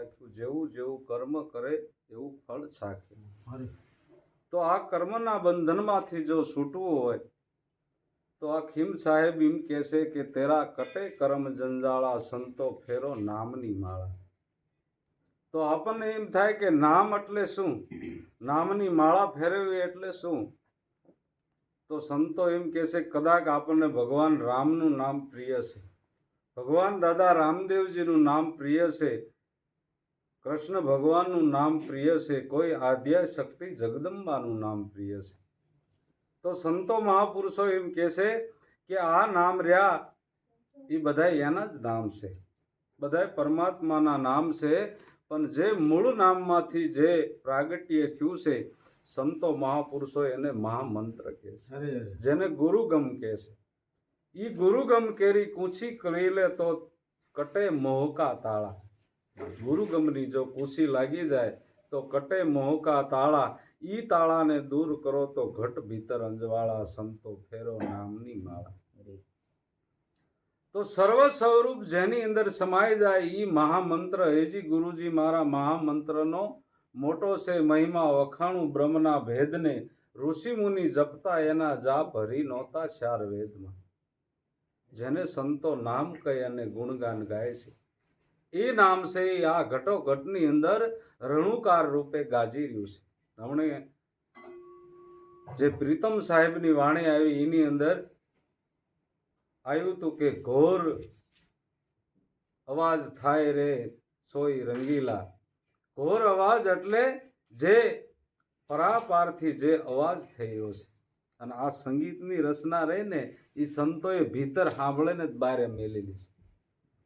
ચાખ્યું, જેવું જેવું કર્મ કરે એવું ફળ ચાખે. તો આ કર્મના બંધનમાંથી જો છૂટવું હોય તો આ ખીમ સાહેબ એમ કહેશે કે તેરા કટે કર્મ જંજાળા, સંતો ફેરો નામની માળા. તો આપણને એમ થાય કે નામ એટલે શું, નામની માળા ફેરવવી એટલે શું? તો સંતો એમ કહેશે કદાચ આપણને ભગવાન રામનું નામ પ્રિય છે, ભગવાન દાદા રામદેવજીનું નામ પ્રિય છે, કૃષ્ણ ભગવાનનું નામ પ્રિય છે, કોઈ આદ્ય શક્તિ જગદંબાનું નામ પ્રિય છે. તો સંતો મહાપુરુષો એમ કહેશે કે આ નામ રહ્યા એ બધા એના જ નામ છે, બધા પરમાત્માના નામ છે. પણ જે મૂળ નામમાંથી જે પ્રાગટ્ય થયું છે, સંતો મહાપુરુષો એને મહામંત્ર કહે છે, જેને ગુરુગમ કહે છે. એ ગુરુગમ કેરી કૂંછી કરી લે તો કટે મોહકા તાળા. ગુરુગમની જો કૂંછી લાગી જાય તો કટે મોહકા તાળા. ઈ તાળાને દૂર કરો તો ઘટ ભીતર અંજવાળા, સંતો ફેરો નામની માળા. તો સર્વ સ્વરૂપ જેની અંદર સમાઈ જાય ઈ મહામંત્ર. હેજી ગુરુજી મારા મહામંત્રનો મોટો છે મહિમા, વખાણું બ્રહ્મના ભેદને, ઋષિ મુનિ જપતા એના જાપ હરી નહોતા ચાર વેદમાં. જેને સંતો નામ કહે અને ગુણગાન ગાય છે એ નામ છે એ આ ઘટોઘટની અંદર રણુકાર રૂપે ગાજી રહ્યું છે. હમણે જે પ્રીતમ સાહેબની વાણી આવી એની અંદર આવ્યું હતું કે ઘોર અવાજ થાય રે સોઈ રંગીલા. ઘોર અવાજ એટલે જે પરાપારથી જે અવાજ થઈ રહ્યો છે. અને આ સંગીતની રચના રહીને એ સંતોએ ભીતર સાંભળીને જ બહાર મેલેલી છે.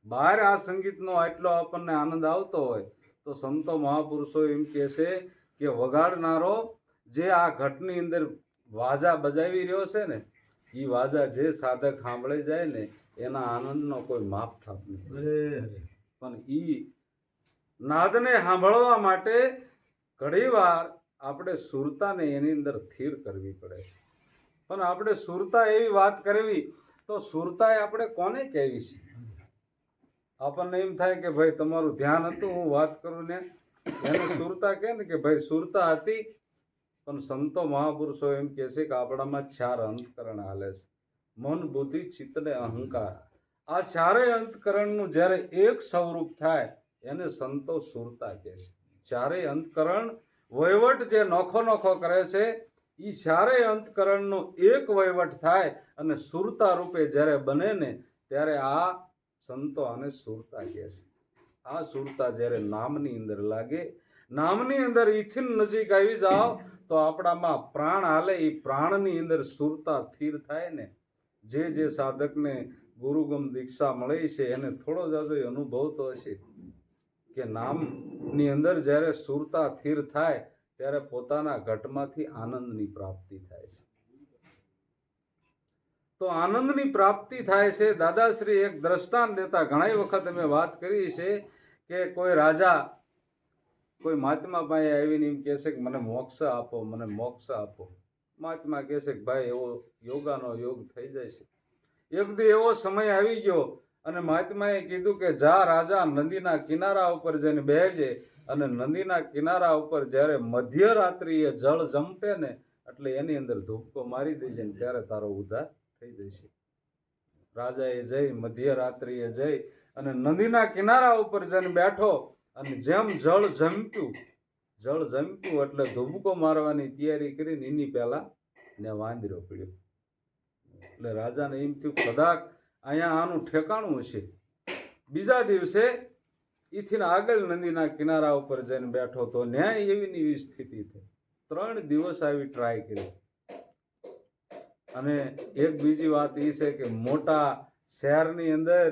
બહાર આ સંગીતનો આટલો આપણને આનંદ આવતો હોય તો સંતો મહાપુરુષો એમ કહે છે કે વગાડનારો જે આ ઘટની અંદર વાજા બજાવી રહ્યો છે ને, એ વાજા જે સાધક સાંભળી જાય ને એના આનંદનો કોઈ માપ થાપ નથી. પણ એ નાદને સાંભળવા માટે ઘણીવાર આપણે સુરતાને એની અંદર સ્થિર કરવી પડે છે. પણ આપણે સુરતા એવી વાત કરવી તો સુરતા આપણે કોને કહેવી છે? આપણને એમ થાય કે ભાઈ તમારું ધ્યાન હતું, હું વાત કરું ને એને સુરતા કહે ને કે ભાઈ સુરતા હતી. પણ સંતો મહાપુરુષો એમ કહે છે કે આપણામાં ચાર અંતકરણ હાલે છે: મન, બુદ્ધિ, ચિત્ત ને અહંકાર. આ ચારેય અંતકરણનું જ્યારે એક સ્વરૂપ થાય એને સંતો સુરતા કહે છે. ચારેય અંતકરણ વહીવટ જે નોખો નોખો કરે છે એ ચારેય અંતકરણનો એક વહીવટ થાય અને સુરતા રૂપે જ્યારે બને ને ત્યારે આ સંતો આને સુરતા કહે છે. આ સુરતા જ્યારે નામની અંદર લાગે, નામની અંદર ઈથિન નજીક આવી જાઓ તો આપણામાં પ્રાણ હાલે. એ પ્રાણની અંદર સુરતા સ્થિર થાય ને. જે સાધકને ગુરુગમ દીક્ષા મળી છે એને થોડો જાજો અનુભવ તો હશે કે નામની અંદર જ્યારે સુરતા સ્થિર થાય ત્યારે પોતાના ઘટમાંથી આનંદની પ્રાપ્તિ થાય છે. તો આનંદની પ્રાપ્તિ થાય છે. દાદાશ્રી એક દ્રષ્ટાંત દેતા ઘણી વખત અમે વાત કરી છે કે કોઈ રાજા કોઈ મહાત્મા પાસે આવીને એમ કહે છે કે મને મોક્ષ આપો, મને મોક્ષ આપો. મહાત્મા કહે છે કે ભાઈ એવો યોગાનો યોગ થઈ જાય છે. એક દી એવો સમય આવી ગયો અને મહાત્માએ કીધું કે જા રાજા નદીના કિનારા ઉપર જઈને બેસજે અને નદીના કિનારા ઉપર જ્યારે મધ્યરાત્રિએ જળ જંપે ને એટલે એની અંદર ધૂપકો મારી દેજે ને ત્યારે તારો ઉદ્ધાર થઈ જશે. રાજાએ જઈ મધ્યરાત્રિએ જઈ અને નદીના કિનારા ઉપર જઈને બેઠો અને જેમ જળ જમ્પ્યું એટલે ધૂપકો મારવાની તૈયારી કરીને એની પહેલા ને વાંદરો પડ્યો. એટલે રાજાને એમ થયું કદાચ અહીંયા આનું ઠેકાણું હશે. બીજા દિવસે એથી આગળ નદીના કિનારા ઉપર જઈને બેઠો તો ન્યાય એવી ને એવી સ્થિતિ થઈ. 3 દિવસ આવી ટ્રાય કરી. અને એક બીજી વાત એ છે કે મોટા શહેરની અંદર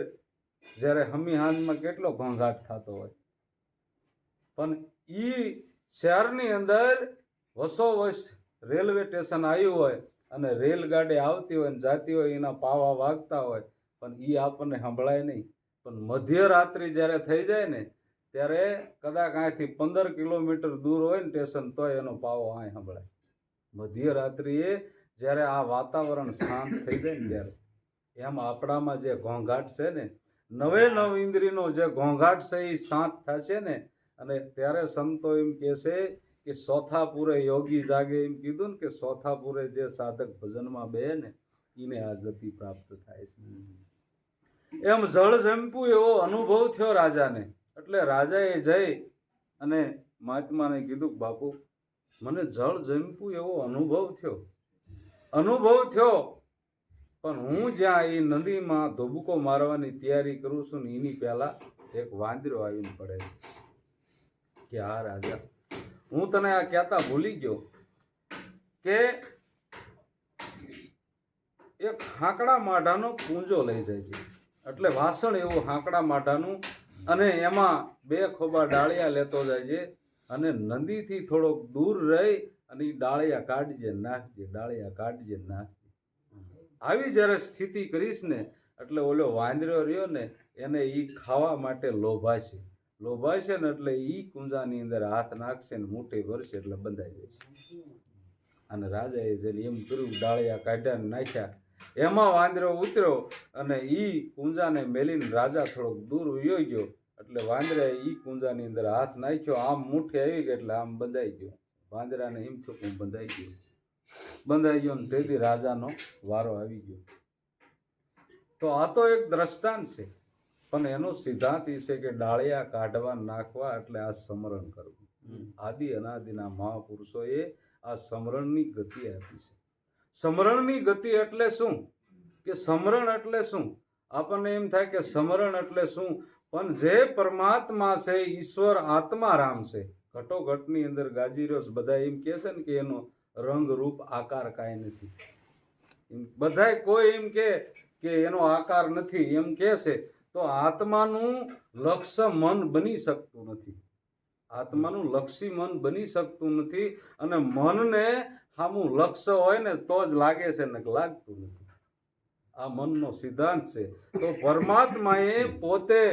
જ્યારે હમી હાંજમાં કેટલો ઘોંઘાટ થતો હોય, પણ એ શહેરની અંદર વસોવસ રેલવે સ્ટેશન આવ્યું હોય અને રેલગાડી આવતી હોય ને જાતી હોય, એના પાવા વાગતા હોય, પણ એ આપણને સંભળાય નહીં. પણ મધ્યરાત્રિ જ્યારે થઈ જાય ને ત્યારે કદાચ અહીંથી 15 કિલોમીટર દૂર હોય ને સ્ટેશન તોય એનો પાવો અહીં સંભળાય. મધ્યરાત્રિએ જ્યારે આ વાતાવરણ શાંત થઈ જાય ને ત્યારે એમ આપણામાં જે ઘોંઘાટ છે ને, નવે નવ ઇન્દ્રિયનો જે ઘોંઘાટ છે એ શાંત થશે ને અને ત્યારે સંતો એમ કહેશે કે ચોથા પૂરે યોગી જાગે, એમ કીધું ને કે ચોથા પૂરે જે સાધક ભજનમાં બે ને એને આ ગતિ પ્રાપ્ત થાય છે. એમ જળ જંપું એવો અનુભવ થયો રાજાને. એટલે રાજાએ જઈ અને મહાત્માને કીધું કે બાપુ મને જળ જંપું એવો અનુભવ થયો, પણ હું જ્યાં એ નદીમાં ધોબકો મારવાની તૈયારી કરું છું ને એની પહેલા એક વાંદરો આવીને પડે છે કે હા રાજા, હું તને આ કહેતા ભૂલી ગયો કે એક હાંકડા માઢાનો પૂંજો લઈ જાય છે. એટલે વાસણ એવું હાંકડા માઢાનું, અને એમાં 2 ખોબા ડાળિયા લેતો જાય છે અને નદીથી થોડોક દૂર રહી અને એ ડાળિયા કાઢજે નાખજે. આવી જ્યારે સ્થિતિ કરીશ ને એટલે ઓલો વાંદરો રહ્યો ને એને એ ખાવા માટે લોભાશે ને એટલે એ કુંજાની અંદર હાથ નાખશે ને મુઠ્ઠી ભરશે એટલે બંધાઈ જશે. અને રાજાએ જઈને એમ કર્યું, ડાળિયા કાઢ્યા નાખ્યા, એમાં વાંદરો ઉતર્યો અને એ કુંજાને મેલીને રાજા થોડોક દૂર વયો ગયો. એટલે વાંદરાએ એ કુંજાની અંદર હાથ નાખ્યો, આમ મુઠ્ઠી આવી ગઈ એટલે આમ બંધાઈ ગયો. વાંદરાને એમ થયું હું બંધાઈ ગયો ને તેથી રાજાનો વારો આવી ગયો. તો આ તો એક દ્રષ્ટાંત છે, પણ એનો સિદ્ધાંત એ છે કે ડાળિયા કાઢવા નાખવા એટલે આ સમરણ કરવું. આદિ અનાદિના મહાપુરુષોએ આ સમરણની ગતિ આપી છે. સમરણની ગતિ એટલે શું કે સમરણ એટલે શું? આપણને એમ થાય કે સમરણ એટલે શું, પણ જે પરમાત્મા છે, ઈશ્વર આત્મા રામ છે, ઘટોઘટની અંદર ગાજી રહ્યો છે. બધા એમ કહે છે ને કે એનો રંગ રૂપ આકાર કાંઈ નથી. બધાય કોઈ એમ કે એનો આકાર નથી એમ કહે છે, તો આત્માનું લક્ષ્ય મન બની શકતું નથી. આત્માનું લક્ષી મન બની શકતું નથી. અને મનને સામું લક્ષ્ય હોય ને તો જ લાગે છે, ને લાગતું નથી. આ મનનો સિદ્ધાંત છે. તો પરમાત્માએ પોતે,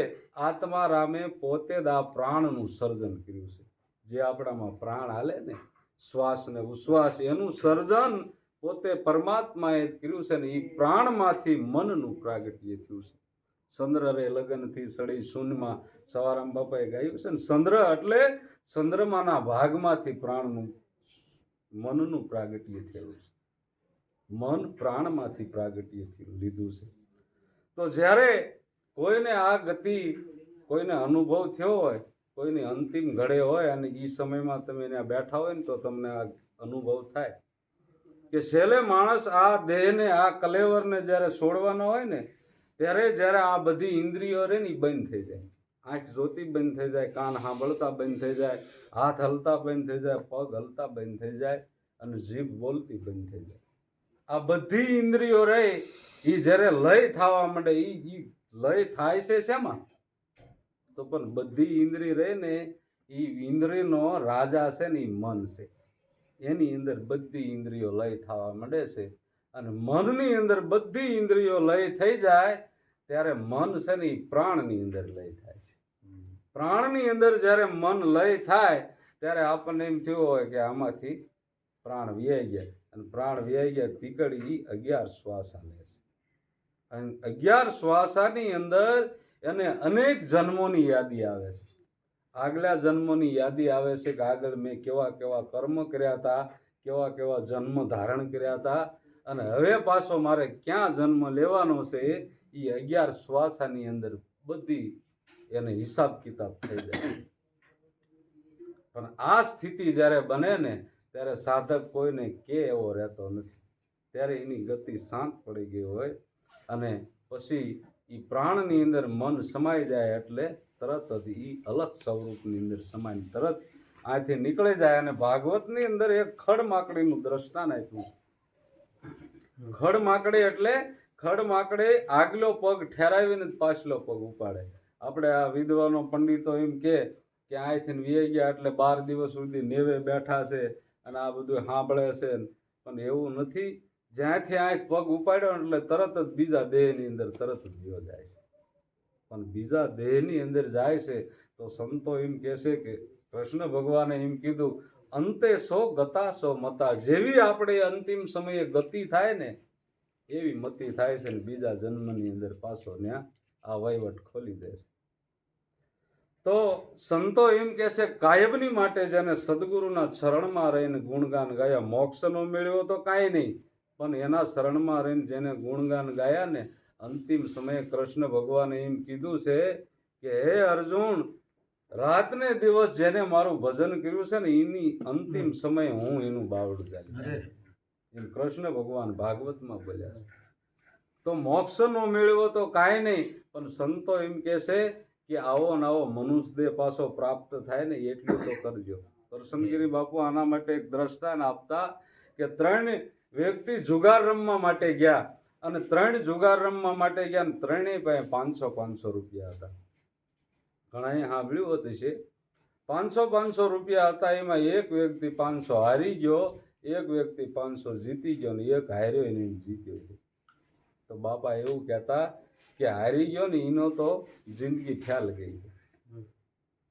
આત્મા રામે પોતે જ આ પ્રાણનું સર્જન કર્યું છે. જે આપણામાં પ્રાણ હાલે ને, શ્વાસ ને ઉશ્વાસ, એનું સર્જન પોતે પરમાત્માએ કર્યું છે. ને એ પ્રાણમાંથી મનનું પ્રાગટ્ય થયું છે. ચંદ્ર રે લગનથી સડી શૂન્યમાં સવારામ બાપાએ ગાયું છે ને, ચંદ્ર એટલે ચંદ્રમાના ભાગમાંથી પ્રાણનું, મનનું પ્રાગટ્ય થયું છે. મન પ્રાણમાંથી પ્રાગટ્ય લીધું છે. તો જ્યારે કોઈને આ ગતિ, કોઈને અનુભવ થયો હોય, કોઈની અંતિમ ઘડે હોય અને એ સમયમાં તમે ત્યાં બેઠા હોય ને તો તમને આ અનુભવ થાય કે છેલ્લે માણસ આ દેહને, આ કલેવરને જ્યારે છોડવાનો હોય ને ત્યારે જ્યારે આ બધી ઇન્દ્રિયો રે ને બંધ થઈ જાય. આંખ જોતી બંધ થઈ જાય, કાન સાંભળતા બંધ થઈ જાય, હાથ હલતા બંધ થઈ જાય, પગ હલતા બંધ થઈ જાય અને જીભ બોલતી બંધ થઈ જાય. આ બધી ઇન્દ્રિયો રહે એ જ્યારે લય થવા માંડે, એ લય થાય છે શેમાં? તો પણ બધી ઇન્દ્રિય રહે ને એ ઇન્દ્રિયનો રાજા છે ને એ મન છે. એની અંદર બધી ઇન્દ્રિયો લય થવા માંડે છે. અને મનની અંદર બધી ઇન્દ્રિયો લય થઈ જાય ત્યારે મન છે ને એ પ્રાણની અંદર લય થાય છે. પ્રાણની અંદર જ્યારે મન લય થાય ત્યારે આપણને એમ થયું હોય કે આમાંથી પ્રાણ વ્યાઈ ગયા, અને પ્રાણ વ્યાઈ ગયા તીકડી 11 શ્વાસ હાલે છે. અને 11 શ્વાસાની અંદર એને અનેક જન્મોની યાદી આવે છે. આગલા જન્મોની યાદી આવે છે કે આગળ મેં કેવા કેવા કર્મ કર્યા હતા, કેવા કેવા જન્મ ધારણ કર્યા હતા, અને હવે પાછો મારે ક્યાં જન્મ લેવાનો છે એ 11 શ્વાસાની અંદર બધી એને હિસાબ કિતાબ થઈ જાય. પણ આ સ્થિતિ જ્યારે બને ને ત્યારે સાધક કોઈને કે એવો રહેતો નથી. ત્યારે એની ગતિ શાંત પડી ગઈ હોય અને પછી એ પ્રાણની અંદર મન સમાઈ જાય એટલે તરત જ એ અલગ સ્વરૂપની અંદર સમાઈને તરત આથી નીકળી જાય. અને ભાગવતની અંદર એક ખડમાકડીનું દ્રષ્ટાંત આપ્યું. ખડમાકડી એટલે ખડમાકડે આગલો પગ ઠેરાવીને પાછલો પગ ઉપાડે. આપણે આ વિદ્વાનો પંડિતો એમ કે અહીંથી વી ગયા એટલે 12 દિવસ સુધી નેવે બેઠા છે અને આ બધું સાંભળે છે, પણ એવું નથી. જ્યાંથી આંખ પગ ઉપાડ્યો એટલે તરત જ બીજા દેહની અંદર તરત જ ગયો જાય છે. પણ બીજા દેહની અંદર જાય છે તો સંતો એમ કહેશે કે કૃષ્ણ ભગવાને એમ કીધું, અંતે સો ગતા સો મતા. જેવી આપણે અંતિમ સમયે ગતિ થાય ને એવી મતિ થાય છે ને બીજા જન્મની અંદર પાછો ત્યાં આ વહીવટ ખોલી દે છે. તો સંતો એમ કહેશે કાયમની માટે જેને સદગુરુના શરણમાં રહીને ગુણગાન ગાયા મોક્ષ નો મેળવ્યો તો કાંઈ નહીં, પણ એના શરણમાં રહીને જેને ગુણગાન ગાયા ને અંતિમ સમયે કૃષ્ણ ભગવાને એમ કીધું છે કે હે અર્જુન, રાતને દિવસ જેને મારું ભજન કર્યું છે ને એની અંતિમ સમયે હું એનું બાવડું ચાલીશ, એમ કૃષ્ણ ભગવાન ભાગવતમાં બોલ્યા છે. તો મોક્ષ નો મેળવ્યો તો કાંઈ નહીં, પણ સંતો એમ કહેશે કે આવો ને આવો મનુષ્ય દેહ પાછો પ્રાપ્ત થાય ને એટલું તો કરજો. કરશનગીરી બાપુ આના માટે એક દ્રષ્ટાંત આપતા કે 3 વ્યક્તિ જુગાર રમવા માટે ગયા અને 3 જુગાર રમવા માટે ગયા ને ત્રણેય પાસે 500 રૂપિયા હતા. ઘણાએ સાંભળ્યું હતું છે 500 રૂપિયા હતા. એમાં એક વ્યક્તિ 500 હારી ગયો, એક વ્યક્તિ 500 જીતી ગયો ને એક હાર્યો એને જીત્યો. તો બાપા એવું કહેતા કે હારી ગયો ને એનો તો જિંદગી ખ્યાલ ગઈ,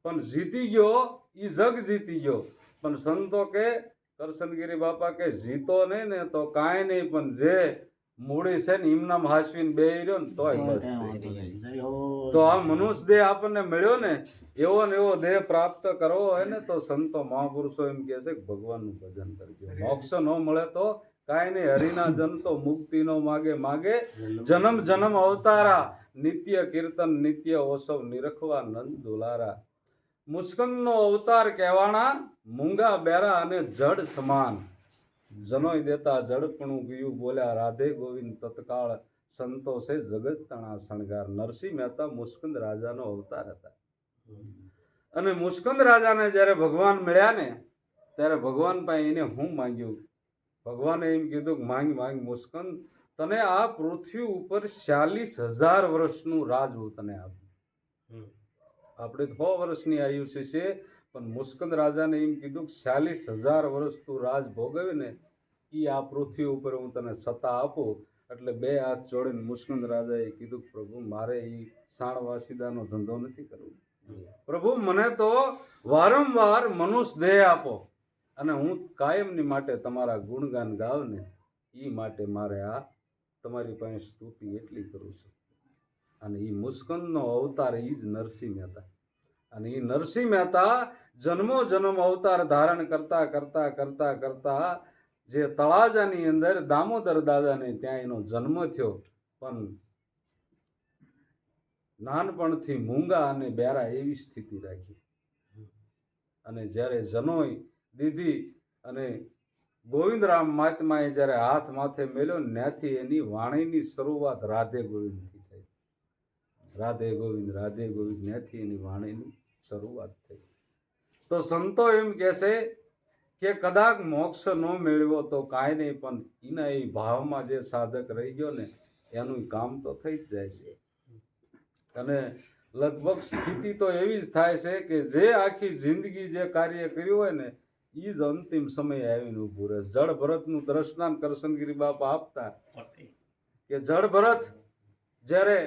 પણ જીતી ગયો એ જગ જીતી ગયો. પણ સંતો કે કરશનગીરી બાપા કે જીતો નહીં ને તો કાંઈ નહીં, પણ જે મૂડી છે ને એમનામ હાસવીને બે રહ્યો ને તોય બસ. તો આ મનુષ્ય દેહ આપણને મળ્યો ને એવો દેહ પ્રાપ્ત કરવો હોય ને તો સંતો મહાપુરુષો એમ કહે છે કે ભગવાનનું ભજન કરજો. મોક્ષ ન મળે તો કાંઈ નહીં, હરિના જન તો મુક્તિ નો માગે માગે, જન્મ જન્મ અવતારા, નિત્ય કીર્તન નિત્ય ઓસવ, નિરખવા નંદ દુલારા. મુસ્કંદનો અવતાર કહેવાના, મૂંગા બેરા અને જડ સમાન, જનોય દેતા જડપણું ગયું, બોલ્યા રાધે ગોવિંદ તત્કાળ, સંતોષે જગત તણા શણગાર. નરસિંહ મહેતા મુસ્કંદ રાજાનો અવતાર હતા. અને મુસ્કંદ રાજાને જ્યારે ભગવાન મળ્યા ને ત્યારે ભગવાન પાસે એને હું માંગ્યું. ભગવાને એમ કીધું કે માંગ મુસ્કંદ, તને આ પૃથ્વી ઉપર 46,000 વર્ષનું રાજ હું તને આપ્યું. આપણે 100 વર્ષની આયુષ્ય છે, પણ મુસ્કંદ રાજાને એમ કીધું કે 46,000 વર્ષ તું રાજ ભોગવે ને એ આ પૃથ્વી ઉપર હું તને સત્તા આપું. એટલે 2 હાથ જોડીને મુસ્કંદ રાજાએ કીધું પ્રભુ મારે એ સાણવાસીદાનો ધંધો નથી કરવો, પ્રભુ મને તો વારંવાર મનુષ્ય દેહ આપો અને હું કાયમની માટે તમારા ગુણગાન ગાવ ને એ માટે મારે આ તમારી પાસે સ્તુતિ એટલી કરું છું. અને એ મુસ્કંદનો અવતાર એ જ નરસિંહ મહેતા. અને એ નરસિંહ મહેતા જન્મો જન્મ અવતાર ધારણ કરતા કરતા કરતા કરતા જે તળાજાની અંદર દામોદર દાદાને ત્યાં એનો જન્મ થયો, પણ નાનપણથી મૂંગા અને બેરા એવી સ્થિતિ રાખી. અને જ્યારે જનોય દીધી અને ગોવિંદરામ મહાત્માએ જ્યારે હાથ માથે મેલ્યો ને ત્યાંથી એની વાણીની શરૂઆત રાધે ગોવિંદથી થઈ. રાધે ગોવિંદ ત્યાંથી એની વાણીની શરૂઆત થઈ. તો સંતો એમ કહેશે કે કદાચ મોક્ષ ન મેળવ્યો તો કાંઈ નહીં, પણ એના એ ભાવમાં જે સાધક રહી ગયો ને એનું કામ તો થઈ જ જાય છે. અને લગભગ સ્થિતિ તો એવી જ થાય છે કે જે આખી જિંદગી જે કાર્ય કર્યું હોય ને એ જ અંતિમ સમયે આવીને ઊભું રહે. જળ ભરતનું દ્રષ્ટાંત કરશનગીરી બાપા આપતા કે જળ ભરત જ્યારે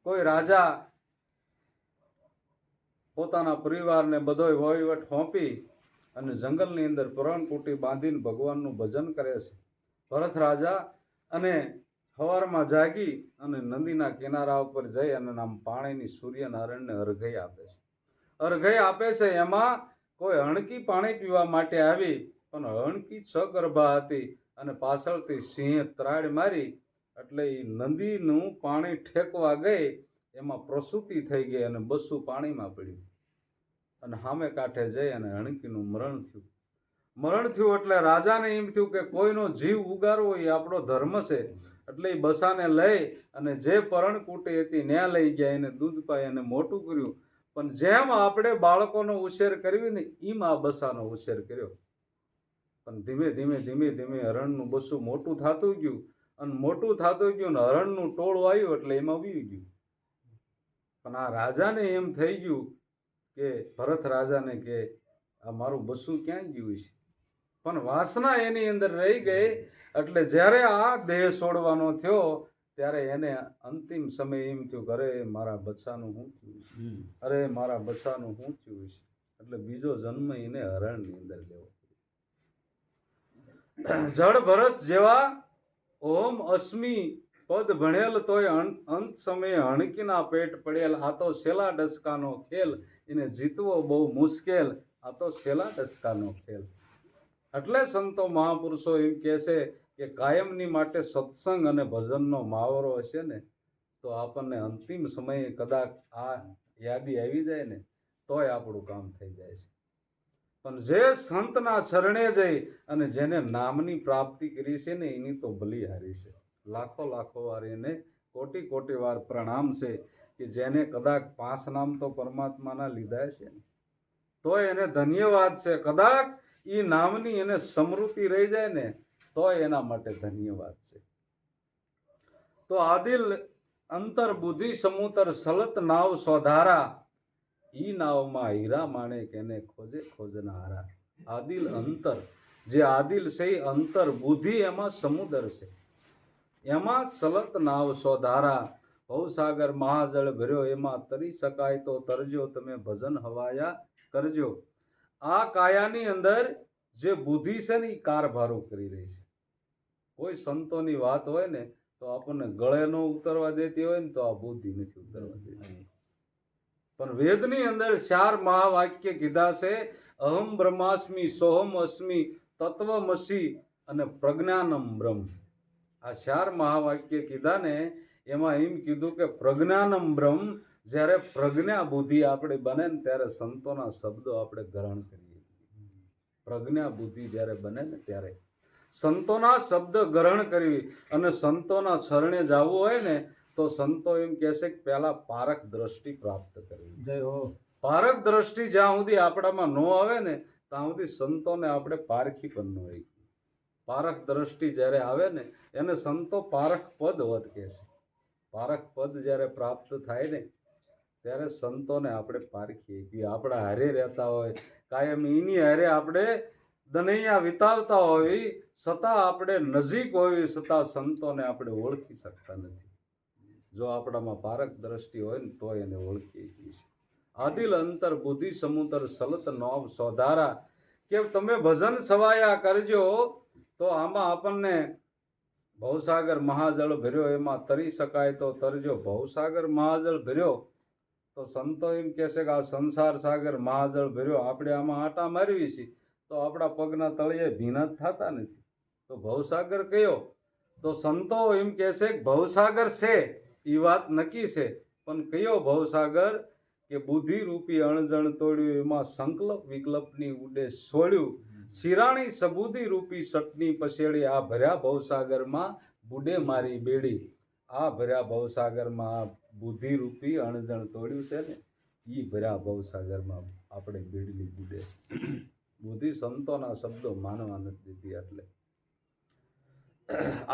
કોઈ રાજા પોતાના પરિવારને બધોય વહીવટ સોંપી અને જંગલની અંદર પર્ણકુટી બાંધીને ભગવાનનું ભજન કરે છે ભરત રાજા, અને સવારમાં જાગી અને નદીના કિનારા ઉપર જઈ અને આમ પાણીની સૂર્યનારાયણને અર્ઘ્ય આપે છે. અર્ઘ્ય આપે છે એમાં કોઈ હણકી પાણી પીવા માટે આવી, પણ હણકી સગર્ભા હતી અને પાછળથી સિંહે ત્રાડ મારી એટલે એ નદીનું પાણી ઠેકવા ગઈ, એમાં પ્રસૂતિ થઈ ગઈ અને બસું પાણીમાં પડ્યું અને સામે કાંઠે જઈ અને હણકીનું મરણ થયું. મરણ થયું એટલે રાજાને એમ થયું કે કોઈનો જીવ ઉગારવો એ આપણો ધર્મ છે. એટલે એ બસાને લઈ અને જે પર્ણકુટી હતી ત્યાં લઈ ગયા, એને દૂધ પાઈ અને મોટું કર્યું. પણ જેમ આપણે બાળકોનો ઉછેર કરવી ને એમ આ બસાનો ઉછેર કર્યો. પણ ધીમે ધીમે ધીમે ધીમે હરણનું બસું મોટું થતું ગયું અને મોટું થતું ગયું ને હરણનું ટોળું આવ્યું એટલે એમાં વી ગયું. પણ આ રાજાને એમ થઈ ગયું કે ભરત રાજાને કે આ મારું બસું ક્યાં ગયું છે, પણ વાસના એની અંદર રહી ગઈ. એટલે જ્યારે આ દેહ છોડવાનો થયો ત્યારે એને અંતિમ સમય એમ થયું કે અરે મારા બચ્ચાનું શું થયું છે, અરે મારા બચ્ચાનું શું થયું છે. એટલે બીજો જન્મ એને હરણની અંદર લેવો. જળ ભરત જેવા ઓમ અસ્મિ પદ ભણેલ તોય અંત સમયે હણકીના પેટ પડેલ. આ તો છેલ્લા ડસકાનો ખેલ, એને જીતવો બહુ મુશ્કેલ. આ તો છેલ્લા ડસકાનો ખેલ. એટલે સંતો મહાપુરુષો એમ કહે છે કે કાયમની માટે સત્સંગ અને ભજનનો મહાવરો હશે ને તો આપણને અંતિમ સમયે કદાચ આ યાદી આવી જાય ને તોય આપણું કામ થઈ જાય છે. પણ જે સંતના ચરણે જઈ અને જેને નામની પ્રાપ્તિ કરી છે ને એની તો બલિહારી છે. લાખો લાખો વાર એને કોટી કોટી વાર પ્રણામ છે કે જેને કદાચ 5 નામ તો પરમાત્માના લીધા છે ને તોય એને ધન્યવાદ છે. કદાચ એ નામની એને સમૃદ્ધિ રહી જાય ને તોય એના માટે ધન્યવાદ છે. તો આદિલ અંતર બુદ્ધિ સમુતર સલત નાવ સોધારા. ઈ નાવમાં હીરા માણેક એને ખોજે ખોજનારા. આદિલ અંતર, જે આદિલ છે એ અંતર, બુદ્ધિ એમાં સમુદર છે, એમાં સલત નાવ સોધારા. ભવસાગર મહાજળ ભર્યો એમાં તરી શકાય તો તરજો, તમે ભજન હવાયા કરજો. આ કાયાની અંદર જે બુદ્ધિ છે ને એ કારભારો કરી રહી છે. કોઈ સંતોની વાત હોય ને તો આપણને ગળે ન ઉતરવા દેતી હોય ને તો આ બુદ્ધિ નથી ઉતરવા દેતી. પણ વેદની અંદર 4 મહાવાક્ય કીધા છે. અહમ બ્રહ્માસ્મિ, સોહમ અસ્મિ, તત્વમસી અને પ્રજ્ઞાનમ બ્રહ્મ. આ 4 મહાવાક્ય કીધા ને એમાં એમ કીધું કે પ્રજ્ઞાનમ બ્રહ્મ, જ્યારે પ્રજ્ઞા બુદ્ધિ આપણે બને ને ત્યારે સંતોના શબ્દો આપણે ગ્રહણ કરીએ. પ્રજ્ઞા બુદ્ધિ જ્યારે બને ને ત્યારે સંતોના શબ્દ ગ્રહણ કરવી. અને સંતોના શરણે જવું હોય ને તો સંતો એમ કહેશે કે પહેલા પારખ દ્રષ્ટિ પ્રાપ્ત કરવી. પારખ દ્રષ્ટિ જ્યાં સુધી આપણામાં ન આવે ને ત્યાં સુધી સંતોને આપણે પારખી પણ ન હોય. પારખ દ્રષ્ટિ જ્યારે આવે ને એને સંતો પારખ પદ વધ કહે છે. પારખ પદ જ્યારે પ્રાપ્ત થાય ને ત્યારે સંતોને આપણે પારખીએ કે આપણા હારે રહેતા હોય, કાયમ એની હારે આપણે દનૈયા વિતાવતા હોય છતાં આપણે નજીક હોવી છતાં સંતોને આપણે ઓળખી શકતા નથી. જો આપણામાં પારખ દ્રષ્ટિ હોય ને તો એને ઓળખીએ છીએ. આદિલ અંતર બુદ્ધિ સમુદ્ર સલત નોવ સોધારા, કે તમે ભજન સવાયા કરજો. તો આમાં આપણને ભવસાગર મહાજળ ભર્યો એમાં તરી શકાય તો તરજો. ભવસાગર મહાજળ ભર્યો તો સંતો એમ કહેશે કે આ સંસાર સાગર મહાજળ ભર્યો, આપણે આમાં આટા મારવી છીએ તો આપણા પગના તળિયે ભીના જ થતા નથી. તો ભવસાગર કયો? તો સંતો એમ કહેશે કે ભવસાગર છે એ વાત નક્કી છે, પણ કયો ભવસાગર? કે બુદ્ધિ રૂપી અણજણ તોડ્યું, એમાં સંકલ્પ વિકલ્પની ઉડે છોડ્યું. શિરાણી સબુદ્ધિ રૂપી સટની પસેડી. આ ભર્યા ભવસાગરમાં બુડે મારી બેડી. આ ભર્યા ભવસાગરમાં બુદ્ધિ રૂપી અણજણ તોડ્યું છે ને એ ભર્યા ભવસાગરમાં આપણે બેડલી બુડે. બુદ્ધિ સંતોના શબ્દો માનવા નથી દીધી. એટલે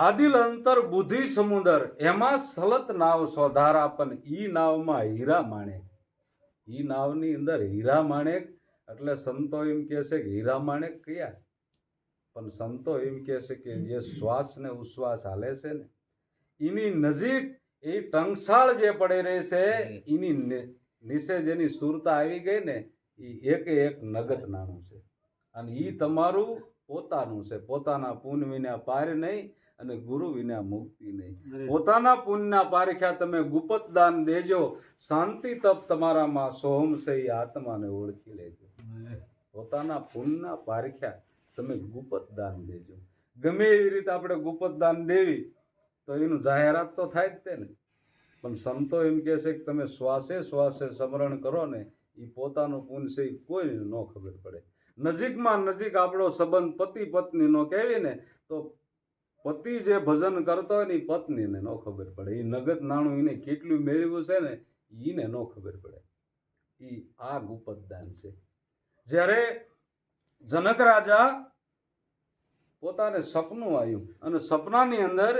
આદિલ અંતર બુદ્ધિ સમુદર, એમાં સલત નાવ સોધારા. પણ ઈ નાવમાં હીરા માણેક. ઈ નાવની અંદર હીરા માણેક. એટલે સંતો એમ કહે છે કે હીરા માણેક કયા? પણ સંતો એમ કહે છે કે જે શ્વાસ ને ઉશ્વાસ હાલે છે ને એની નજીક એ ટંકશાળ જે પડી રહી છે એની નીચે જેની સુરતા આવી ગઈ ને એ એક નગદ નાણું છે. અને એ તમારું પોતાનું છે. પોતાના પુણ્ય વિના પાર નહીં અને ગુરુ વિના મુક્તિ નહીં. પોતાના પુણ્યના પારખ્યા તમે ગુપ્ત દાન દેજો. શાંતિ તપ તમારામાં સોહમ છે એ આત્માને ઓળખી લેજો. પોતાના પુણ્યના પારખ્યા તમે ગુપ્ત દાન દેજો. ગમે એવી રીતે આપણે ગુપ્ત દાન દેવી તો એનું જાહેરાત તો થાય જ તે ને. પણ સંતો એમ કહે છે કે તમે શ્વાસે શ્વાસે સ્મરણ કરો ને એ પોતાનું પુણ્ય છે એ કોઈને ન ખબર પડે. નજીકમાં નજીક આપણો સંબંધ પતિ પત્નીનો કહેવી ને તો પતિ જે ભજન કરતો હોય ને એ પત્નીને ન ખબર પડે. એ નગદ નાણું એને કેટલું મેળવ્યું છે ને એને ન ખબર પડે. એ આ ગુપ્ત દાન છે. જ્યારે જનક રાજા પોતાને સપનું આવ્યું અને સપનાની અંદર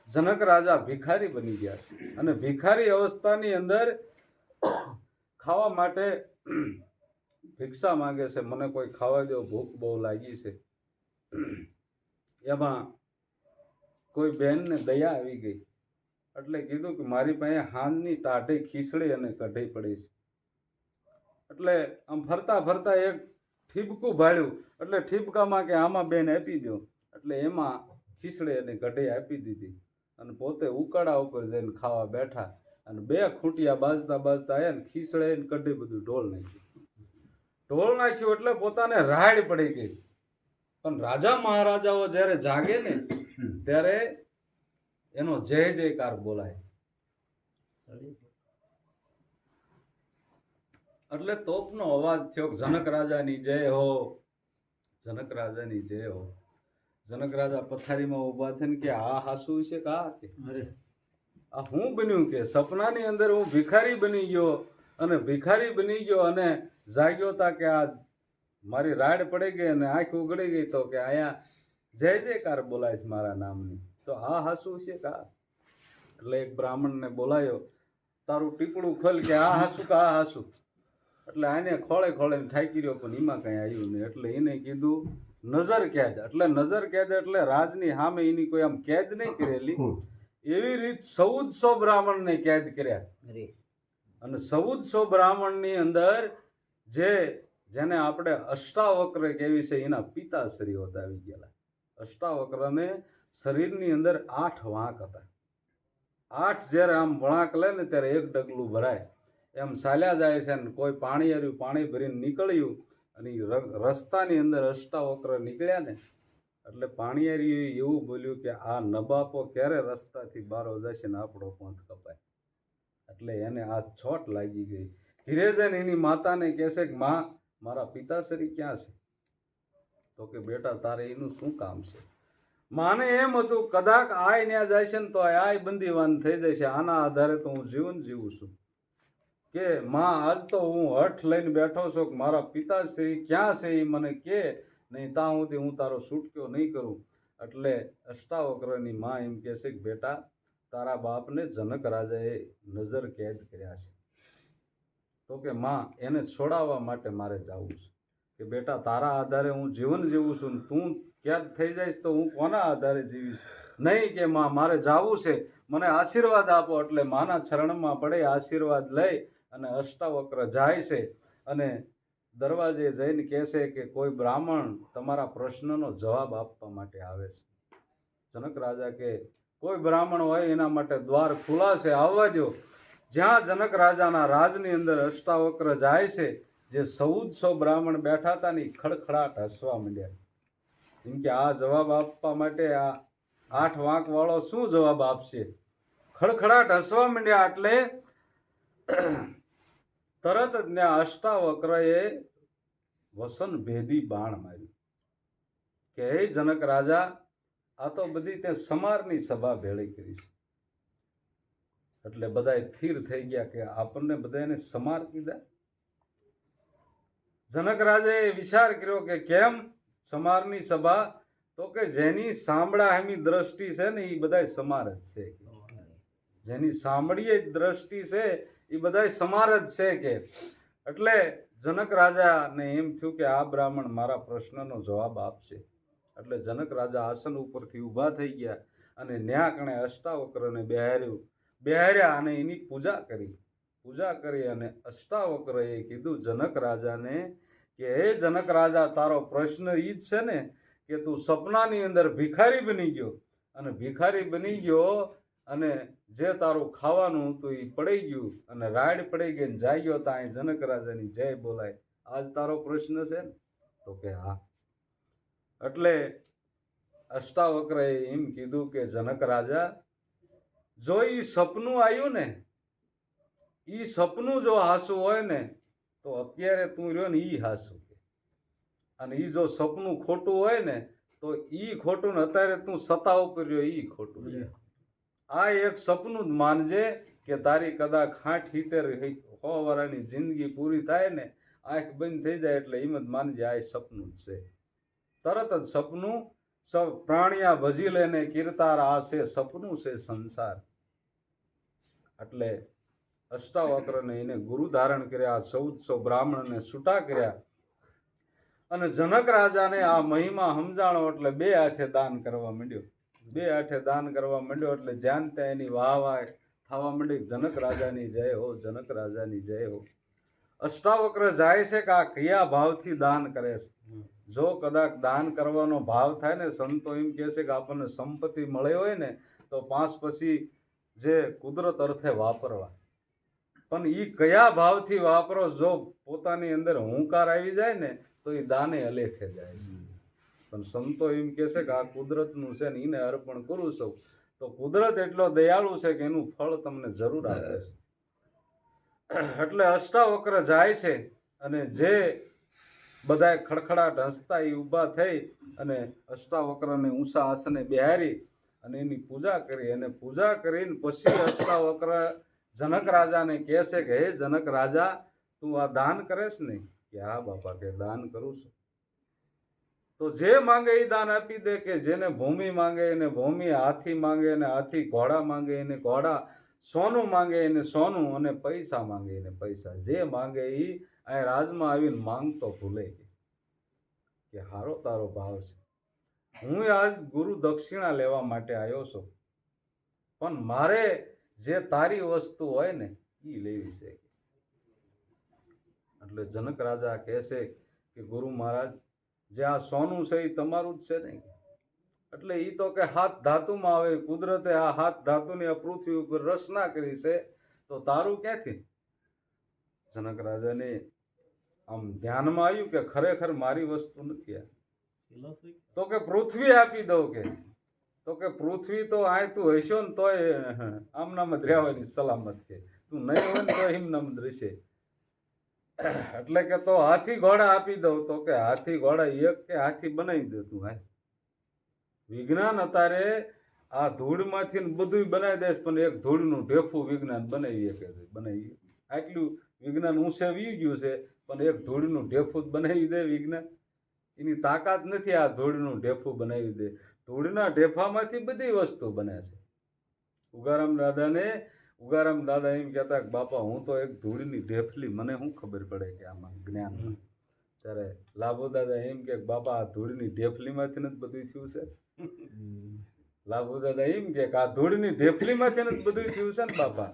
જનક રાજા ભિખારી બની ગયા છે. અને ભિખારી અવસ્થાની અંદર ખાવા માટે ભિક્ષા માંગે છે. મને કોઈ ખાવા દો, ભૂખ બહુ લાગી છે. એમાં કોઈ બહેનને દયા આવી ગઈ એટલે કીધું કે મારી પાસે હાંજની ટાઢી ખીચડી અને કઢી પડી છે. એટલે આમ ફરતા ફરતા એક ઠીબકું ભાળ્યું એટલે ઠીબકામાં કે આમાં બેન આપી દો. એટલે એમાં ખીચડી અને કઢી આપી દીધી. અને પોતે ઉકાળા ઉપર જઈને ખાવા બેઠા અને બે ખૂંટિયા બાજતા બાજતા આવ્યા ને ખીસડે ને કઢી બધું ઢોળ નાખ્યું એટલે પોતાને રાડ પડી ગઈ. પણ રાજા મહારાજાઓ જ્યારે જાગે ને ત્યારે એનો જય જયકાર બોલાય. એટલે તોપનો અવાજ થયો, જનક રાજાની જય હો, જનક રાજાની જય હો. જનક રાજા પથારીમાં ઉભા થઈને કે આ હાસુ છે કે આ હું બન્યું કે સપનાની અંદર હું ભિખારી બની ગયો અને જાગ્યો તા કે આ મારી રાડ પડી ગઈ અને આંખ ઉગડી ગઈ તો કે અહીંયા જય જયકાર બોલાય છે મારા નામની. તો આ હાસુ છે કા? એટલે એક બ્રાહ્મણને બોલાયો, તારું ટીપડું ખોલ કે આ હાસુ કે આ હાસુ. એટલે આને ખોળે ખોળે ઠાકી રહ્યો પણ એમાં કઈ આવ્યું નહીં. એટલે એને કીધું નજર કેદ. એટલે નજર કેદ એટલે રાજની સામે એની કોઈ આમ કેદ નહીં કરેલી, એવી રીત 1400 બ્રાહ્મણને કેદ કર્યા. અને 1400 બ્રાહ્મણની અંદર જેને આપણે અષ્ટાવક્ર કહેવી છે એના પિતાશ્રીઓ આવી ગયેલા. અષ્ટાવક્રને શરીરની અંદર 8 વાંક હતા. 8 જ્યારે આમ વળાંક લે ને ત્યારે એક ડગલું ભરાય એમ ચાલ્યા જાય છે. ને કોઈ પાણી ભરીને નીકળ્યું અને રસ્તાની અંદર અષ્ટાવક્ર નીકળ્યા ને એટલે પાણીયારીએ એવું બોલ્યું કે આ નબાપો ક્યારે રસ્તાથી બારો જશે ને આપણો પંથ કપાય. એટલે એને આ છોટ લાગી ગઈ. ઘીરે જઈને એની માતાને કહેશે કે માં, મારા પિતાશ્રી ક્યાં છે? તો કે બેટા તારે એનું શું કામ છે? માને એમ હતું કદાચ આય ન્યા જાય છે ને તો આય બંદીવાન થઈ જાય છે, આના આધારે તો હું જીવન જીવું છું. કે માં આજ તો હું હઠ લઈને બેઠો છું કે મારા પિતાશ્રી ક્યાં છે એ મને કે નહીં, ત્યાં સુધી હું તારો છૂટક્યો નહીં કરું. એટલે અષ્ટાવક્રની માં એમ કહે છે કે બેટા તારા બાપને જનક રાજાએ નજર કેદ કર્યા છે. તો કે માં એને છોડાવવા માટે મારે જવું છે. કે બેટા તારા આધારે હું જીવન જીવું છું ને તું કેદ થઈ જઈશ તો હું કોના આધારે જીવીશ? નહીં કે માં મારે જવું છે, મને આશીર્વાદ આપો. એટલે માના ચરણમાં પડે આશીર્વાદ લઈ અને અષ્ટાવક્ર જાય છે અને દરવાજે જઈને કહેશે કે કોઈ બ્રાહ્મણ તમારા પ્રશ્નનો જવાબ આપવા માટે આવે છે. જનક રાજા કે કોઈ બ્રાહ્મણ હોય એના માટે દ્વાર ખુલ્લા છે, આવવા દો. જ્યાં જનક રાજાના રાજની અંદર અષ્ટાવક્ર જાય છે, જે 1400 બ્રાહ્મણ બેઠા હતા ને ખડખડાટ હસવા માંડ્યા. કેમ કે આ જવાબ આપવા માટે આ 8 વાંક વાળો શું જવાબ આપશે? ખડખડાટ હસવા માંડ્યા. એટલે તરત જ ને અષ્ટાવક્રએ વસન ભેદી બાણ માર્યું કે હે જનક રાજા, આ તો બધી તે સમારની સભા ભેળી કરી છે. એટલે બધા સ્થિર થઈ ગયા કે આપણને બધાને સમાર કીધા. જનક રાજાએ વિચાર કર્યો કે કેમ સમારની સભા? તો કે જેની સાંભળાહેમી દ્રષ્ટિ છે ને એ બધા સમાર જ છે. જેની સાંભળીએ દ્રષ્ટિ છે એ બધા સમાર જ છે કે. એટલે જનક રાજાને એમ થયું કે આ બ્રાહ્મણ મારા પ્રશ્નનો જવાબ આપશે. એટલે જનક રાજા આસન ઉપરથી ઊભા થઈ ગયા અને ન્યાકણે અષ્ટાવક્રને બેહાર્યા અને એની પૂજા કરી અને અષ્ટાવક્રએ કીધું જનક રાજાને કે હે જનક રાજા, તારો પ્રશ્ન એ જ છે ને કે તું સપનાની અંદર ભિખારી બની ગયો અને જે તારું ખાવાનું હતું એ પડી ગયું અને રાડ પડી ગઈ ને જાગ્યો ત્યાં જનક રાજાની જય બોલાય. આજ તારો પ્રશ્ન છે ને? તો કે હા. એટલે અષ્ટાવક્રએ એમ કીધું કે જનક રાજા, જો એ સપનું આવ્યું ને, એ સપનું જો હાસું હોય ને તો અત્યારે તું રહ્યો ને એ હાસું. અને એ જો સપનું ખોટું હોય ને તો એ ખોટું ને અત્યારે તું સત્તા ઉપર રહ્યો એ ખોટું. આ એક સપનું જ માનજે કે તારી કદાચ 60-70 વર્ષની જિંદગી પૂરી થાય ને, આંખ બંધ થઈ જાય એટલે એમ જ માનજે આ સપનું જ છે. તરત જ સપનું સબ પ્રાણિયા ભજી લેને કીર્તાર, આ છે સપનું છે સંસાર. એટલે અષ્ટાવક્રને એને ગુરુ ધારણ કર્યા, 1400 બ્રાહ્મણને છૂટા કર્યા અને જનક રાજાને આ મહિમા સમજાણો એટલે 2 હાથે દાન કરવા માંડ્યો. 2 હાથે દાન કરવા માંડ્યો એટલે જ્યાં ત્યાં એની વાહ થવા માંડી. જનક રાજાની જય હો, જનક રાજાની જય હો. અષ્ટાવક્ર જાય છે કે આ કયા ભાવથી દાન કરે છે. જો કદાચ દાન કરવાનો ભાવ થાય ને, સંતો એમ કહે છે કે આપણને સંપત્તિ મળે હોય ને તો તો 5 પછી જે કુદરત અર્થે વાપરવા, પણ એ કયા ભાવથી વાપરો. જો પોતાની અંદર હુંકાર આવી જાય ને તો એ દાને અલેખે જાય છે. પણ સંતો એમ કહે છે કે આ કુદરતનું છે ને એને અર્પણ કરું છું, તો કુદરત એટલો દયાળુ છે કે એનું ફળ તમને જરૂર આપે છે. એટલે અષ્ટાવક્ર જાય છે અને જે બધા ખડખડાટ હસતા એ ઊભા થઈ અને અષ્ટાવક્રને ઊંચા આસને બેહારી અને એની પૂજા કરી. અને પૂજા કરીને પછી અષ્ટાવક્ર જનક રાજાને કહે છે કે હે જનક રાજા, તું આ દાન કરેશ ને? કે હા બાપા, કે દાન કરું છું. તો જે માંગે એ દાન આપી દે. કે જેને ભૂમિ માંગે એને ભૂમિ, હાથી માંગે એને હાથી, ઘોડા માંગે એને ઘોડા, સોનું માંગે એને સોનું, અને પૈસા માંગે એને પૈસા. જે માંગે એ આ રાજમાં આવીને માંગતો ભૂલે. કે હારો તારો ભાવ છે. હું આજ ગુરુ દક્ષિણા લેવા માટે આવ્યો છું, પણ મારે જે તારી વસ્તુ હોય ને એ લેવી છે. એટલે જનક રાજા કહે છે કે ગુરુ મહારાજ, જે આ સોનું છે એ તમારું જ છે ને? એટલે એ તો કે હાથ ધાતુમાં આવે. કુદરતે આ હાથ ધાતુની આ પૃથ્વી ઉપર રચના કરી છે, તો તારું ક્યાંથી? જનક રાજાને આમ ધ્યાનમાં આવ્યું કે ખરેખર મારી વસ્તુ નથી આ. તો કે પૃથ્વી આપી દઉં. કે તો કે પૃથ્વી તો આ તું હસ્યો ને તોય આમ નામ જ રહેવાની સલામત. કે તું નહીં હોય ને તો એમ નામ જ રહેશે. એટલે કે તો હાથી ઘોડા આપી દઉં. તો કે હાથી ઘોડા એક કે હાથી બનાવી દે તું. હા, વિજ્ઞાન અત્યારે આ ધૂળમાંથી બધું બનાવી દે, પણ એક ધૂળનું ઢેફું વિજ્ઞાન બનાવી શકે છે. બનાવી આટલું વિજ્ઞાન ઊંચે વી ગયું છે, પણ એક ધૂળનું ઢેફું જ બનાવી દે વિજ્ઞાન. એની તાકાત નથી આ ધૂળનું ઢેફું બનાવી દે. ધૂળના ઢેફામાંથી બધી વસ્તુ બને છે. ઉગારામ દાદા એમ કહેતા કે બાપા, હું તો એક ધૂળની ઢેફલી, મને શું ખબર પડે કે આમાં જ્ઞાનમાં. ત્યારે લાભુ દાદા એમ કે બાપા, આ ધૂળની ઢેફલીમાંથી જ બધું થયું છે. લાભુ દાદા એમ કે આ ધૂળની ઢેફલીમાંથી જ બધું થયું છે ને બાપા.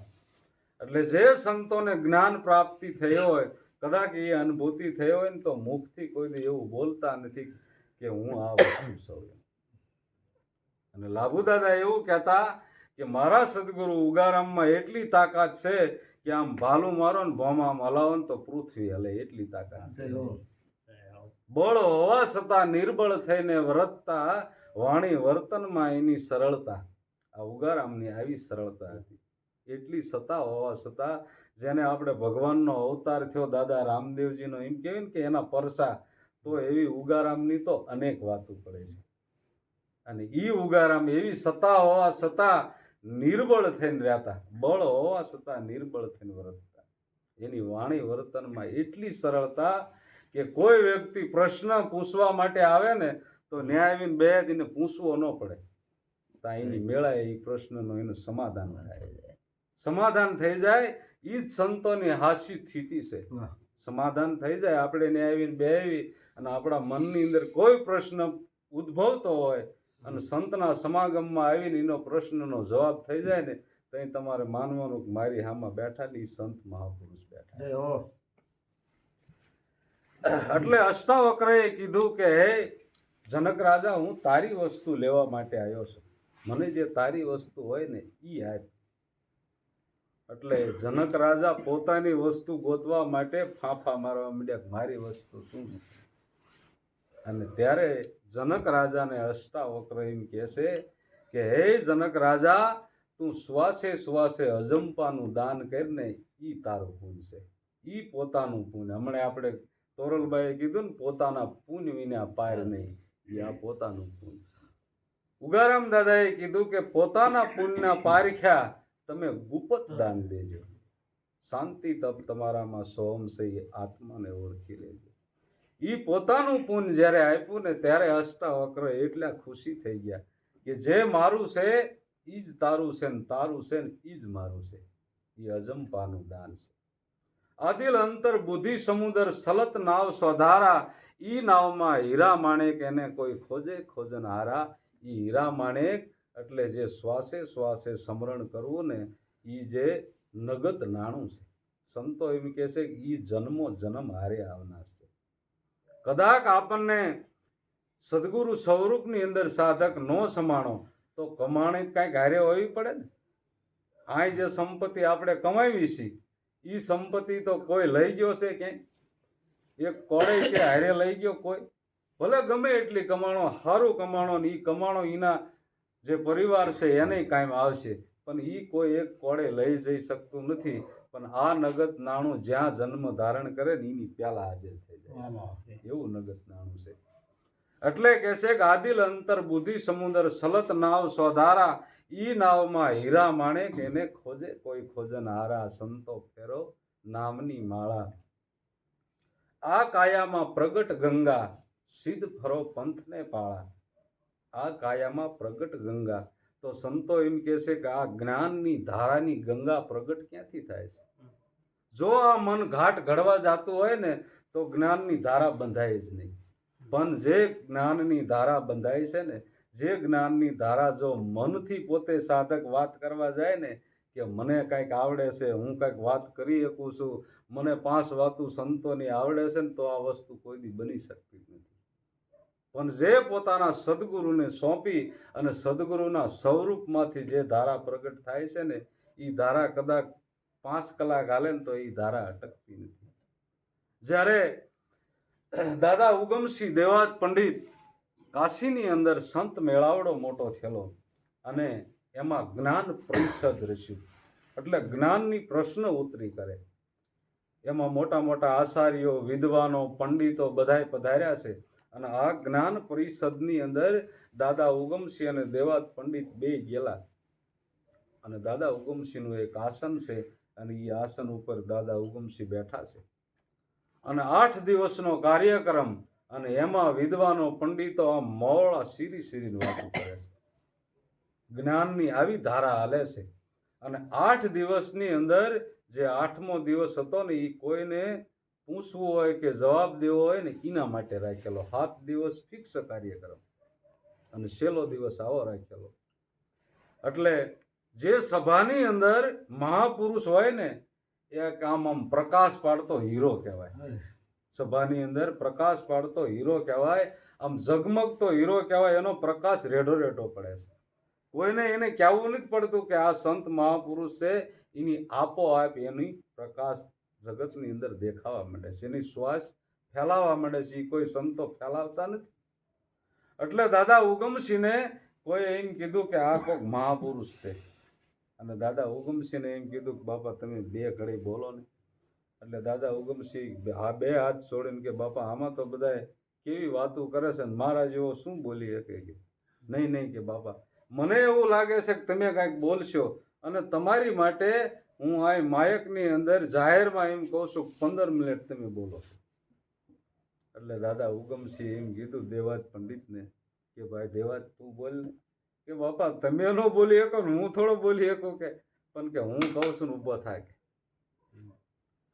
એટલે જે સંતોને જ્ઞાન પ્રાપ્તિ થયો હોય, કદાચ એ અનુભૂતિ થઈ હોય ને, તો મુખથી કોઈ દી એવું બોલતા નથી કે હું આ વસ્તુ છું. અને લાભુ દાદા એવું કહેતા કે મારા સદગુરુ ઉગારામમાં એટલી તાકાત છે કે આમ ભાલું મારો ને ભોમાં હલાવો ને તો પૃથ્વી હલે, એટલી તાકાત છે. બળ હોવા છતાં નિર્બળ થઈને વર્તતા, વાણી વર્તનમાં એની સરળતા. આ ઉગારામની આવી સરળતા હતી. એટલી સત્તા હોવા છતાં, જેને આપણે ભગવાનનો અવતાર થયો દાદા રામદેવજીનો એમ કહેવાય ને કે એના પરસા, તો એવી ઉગારામની તો અનેક વાતો પડે છે. અને એ ઉગારામ એવી સત્તા હોવા છતાં નિર્બળ થઈને રહેતા, બળ હોવા છતાં નિર્બળ થઈને વર્તતા. એની વાણી વર્તનમાં એટલી સરળતા કે કોઈ વ્યક્તિ પ્રશ્ન પૂછવા માટે આવે ને તો ન્યાય આવીને બે દિને પૂછવો ન પડે. ત્યાં એની મેળાએ એ પ્રશ્નનું એનું સમાધાન થાય. સમાધાન થઈ જાય એ જ સંતોની હાસ્ય સ્થિતિ છે. સમાધાન થઈ જાય, આપણે ને આવીને બે આવી અને આપણા મનની અંદર કોઈ પ્રશ્ન ઉદ્ભવતો હોય અને સંતના સમાગમમાં આવીને એનો પ્રશ્નનો જવાબ થઈ જાય ને, તો તમારે માનવાનું કે મારી સામે બેઠા ને સંત મહાપુરુષ બેઠા. એટલે અષ્ટાવક્રએ કીધું કે હે જનક રાજા, હું તારી વસ્તુ લેવા માટે આવ્યો છું, મને જે તારી વસ્તુ હોય ને એ આપ. એટલે જનક રાજા પોતાની વસ્તુ ગોતવા માટે ફાંફા મારવા માંડ્યા, મારી વસ્તુ શું છે. અને ત્યારે જનક રાજાને અષ્ટાવક્ર એમ કહે છે કે હે જનક રાજા, તું શ્વાસે શ્વાસે અજંપાનું દાન કરીને એ તારું પુણ્ય છે. એ પોતાનું પુણ્ય. હમણાં આપણે તોરલબાઈએ કીધું ને, પોતાના પુણ્ય વિના પાર નહીં, એ આ પોતાનું પુણ્ય. ઉગારામ દાદાએ કીધું કે પોતાના પુણ્યના પારખ્યા તમે ગુપ્ત દાન દેજો. શાંતિ તપ તમારામાં સોમ છે, એ આત્માને ઓળખી લેજો. એ પોતાનું પુણ્ય જ્યારે આપ્યું ને, ત્યારે અષ્ટાવક્ર એટલા ખુશી થઈ ગયા કે જે મારું છે એ જ તારું છે, ને તારું છે ને એ જ મારું છે. એ અજંપાનું દાન છે. આદિલ અંતર બુદ્ધિ સમુદર સલત નાવ સ્વધારા, ઈ નાવમાં હીરા માણેક એને કોઈ ખોજે ખોજન હારા. ઈ હીરા માણેક એટલે જે શ્વાસે શ્વાસે સ્મરણ કરવું ને, એ જે નગદ નાણું છે. સંતો એમ કહે છે કે એ જન્મો જન્મ હારે આવનાર છે. કદાચ આપણને સદગુરુ સ્વરૂપની અંદર સાધક ન સમાણો તો કમાણી કાંઈક હારે હોવી પડે ને. આ જે સંપત્તિ આપણે કમાવી છે એ સંપત્તિ તો કોઈ લઈ ગયો છે ક્યાંય? એક કોડે કે હારે લઈ ગયો કોઈ? ભલે ગમે એટલી કમાણો, સારું કમાણો ને એ કમાણો એના જે પરિવાર છે એને કાયમ આવશે, પણ એ કોઈ એક કોડે લઈ જઈ શકતું નથી. પણ આ નગદ નાણું જ્યાં જન્મ ધારણ કરે ને એની પહેલા હાજર થઈ જાય, એવું નગદ નાણું છે. એટલે કે છે કે આદિલ અંતર બુદ્ધિ સમુદર સલત નાવ સ્વધારા, ઈ નાવમાં હીરા માણેક એને ખોજે કોઈ ખોજન હારા, સંતો ફેરો નામની માળા. આ કાયામાં પ્રગટ ગંગા, સિદ્ધ ફરો પંથને પાળા. આ કાયામાં પ્રગટ ગંગા, તો સંતો એમ કહે છે કે આ જ્ઞાનની ધારાની ગંગા પ્રગટ ક્યાંથી થાય છે? જો આ મન ઘાટ ઘડવા જતું હોય ને તો જ્ઞાનની ધારા બંધાય જ નહીં. પણ જે જ્ઞાનની ધારા બંધાય છે ને, જે જ્ઞાનની ધારા જો મનથી પોતે સાધક વાત કરવા જાય ને કે મને કાંઈક આવડે છે, હું કાંઈક વાત કરી શકું છું, મને 5 વાતો સંતોની આવડે છે ને, તો આ વસ્તુ કોઈ દી બની શકતી નથી. પણ જે પોતાના સદગુરુને સોંપી અને સદગુરુના સ્વરૂપમાંથી જે ધારા પ્રગટ થાય છે ને, એ ધારા કદાચ 5 કલાક હાલે ને તો એ ધારા અટકતી નથી. જ્યારે દાદા ઉગમસિંહ દેવાત પંડિત કાશીની અંદર સંત મેળાવડો મોટો થયેલો અને એમાં જ્ઞાન પરિષદ રચ્યું, એટલે જ્ઞાનની પ્રશ્ન ઉતરી કરે. એમાં મોટા મોટા આચાર્યો, વિદ્વાનો, પંડિતો બધાય પધાર્યા છે. અને આ જ્ઞાન પરિષદની અંદર દાદા ઉગમસિંહ અને દેવાત પંડિત બે ગયેલા. અને દાદા ઉગમસિંહનું એક આસન છે અને એ આસન ઉપર દાદા ઉગમસિંહ બેઠા છે. અને 8 દિવસનો કાર્યક્રમ, અને એમાં વિદ્વાનો, પંડિતો આ મોળા સીરીને વાતો કરે છે. જ્ઞાનની આવી ધારા હાલે છે. અને 8 દિવસની અંદર જે 8મો દિવસ હતો ને એ કોઈને પૂછવું હોય કે જવાબ દેવો હોય ને એના માટે રાખેલો. 7 દિવસ ફિક્સ કાર્યક્રમ અને છેલ્લો દિવસ આવો રાખેલો. એટલે જે સભાની અંદર મહાપુરુષ હોય ને એક આમ પ્રકાશ પાડતો હીરો કહેવાય. સભાની અંદર પ્રકાશ પાડતો હીરો કહેવાય, આમ ઝગમગતો હીરો કહેવાય. એનો પ્રકાશ રેઢો રેઢો પડે છે. કોઈને એને કહેવું નથી પડતું કે આ સંત મહાપુરુષ છે. એની આપોઆપ એની પ્રકાશ જગતની અંદર દેખાવા માંડે છે, એની શ્વાસ ફેલાવા માંડે છે. એ કોઈ સંતો ફેલાવતા નથી. એટલે દાદા ઉગમસિંહને કોઈ એમ કીધું કે આ કોઈક મહાપુરુષ છે. અને દાદા ઉગમસિંહને એમ કીધું કે બાપા તમે 2 ઘડી બોલો ને. એટલે દાદા ઉગમસિંહ 2 હાથ છોડીને કે બાપા આમાં તો બધા કેવી વાતો કરે છે ને મારા જેવો શું બોલી શકે? કે નહીં કે બાપા મને એવું લાગે છે કે તમે કાંઈક બોલશો, અને તમારી માટે હું આ માયકની અંદર જાહેરમાં એમ કહું છું 15 મિનિટ તમે બોલો. એટલે દાદા ઉગમસિંહ એમ કીધું દેવાત પંડિતને કે ભાઈ દેવાત તું બોલ ને. કે બાપા તમે ન બોલી શકો ને હું થોડો બોલી શકું કે, પણ કે હું કહું છું ને ઊભો થાય.